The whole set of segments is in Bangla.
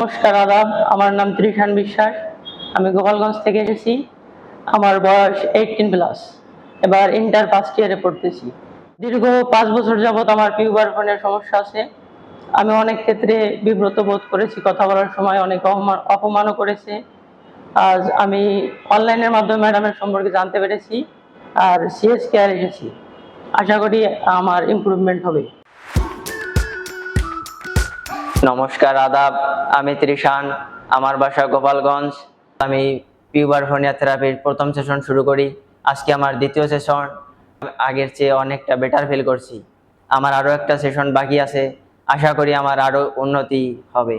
নমস্কার, আদাব। আমার নাম ত্রিশান বিশ্বাস। আমি গোপালগঞ্জ থেকে এসেছি। আমার বয়স 18+। এবার ইন্টার ফার্স্ট ইয়ারে পড়তেছি। দীর্ঘ 5 বছর যাবৎ আমার পিউবারফোনের সমস্যা আছে। আমি অনেক ক্ষেত্রে বিব্রত বোধ করেছি, কথা বলার সময় অনেক অপমানও করেছে। আজ আমি অনলাইনের মাধ্যমে ম্যাডামের সম্পর্কে জানতে পেরেছি আর সিএস কেয়ার এসেছি। আশা করি আমার ইমপ্রুভমেন্ট হবে। নমস্কার, আদাব। আমি ত্রিশান, আমার বাসা গোপালগঞ্জ। আমি পিউবারফোনিয়া থেরাপির প্রথম সেশন শুরু করি। আজকে আমার দ্বিতীয় সেশন। আগের চেয়ে অনেকটা বেটার ফিল করছি। আমার আরও একটা সেশন বাকি আছে, আশা করি আমার আরও উন্নতি হবে।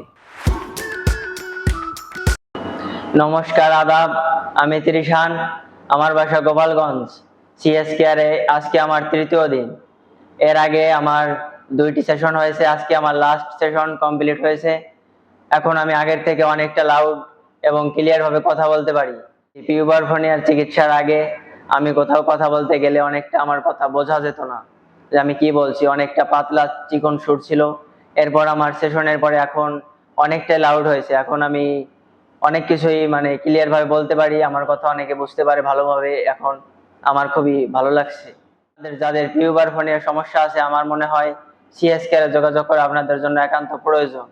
নমস্কার, আদাব। আমি ত্রিশান, আমার বাসা গোপালগঞ্জ। সিএস কেয়ারে আজকে আমার তৃতীয় দিন। এর আগে আমার 2টি সেশন হয়েছে, আজকে আমার লাস্ট সেশন কমপ্লিট হয়েছে। এখন আমি আগের থেকে অনেকটা লাউড এবং ক্লিয়ার ভাবে কথা বলতে পারি। পিউবারফোনিয়ার চিকিৎসার আগে আমি কোথাও কথা বলতে গেলে অনেকটা আমার কথা বোঝা যেত না যে আমি কি বলছি, অনেকটা পাতলা চিকন সুর ছিল। এরপর আমার সেশনের পরে এখন অনেকটাই লাউড হয়েছে। এখন আমি অনেক কিছুই ক্লিয়ার ভাবে বলতে পারি, আমার কথা অনেকে বুঝতে পারে ভালোভাবে। এখন আমার খুবই ভালো লাগছে। যাদের পিউবারফোনিয়ার সমস্যা আছে, আমার মনে হয় সিএস কেয়ারে যোগাযোগ করা আপনাদের জন্য একান্ত প্রয়োজন।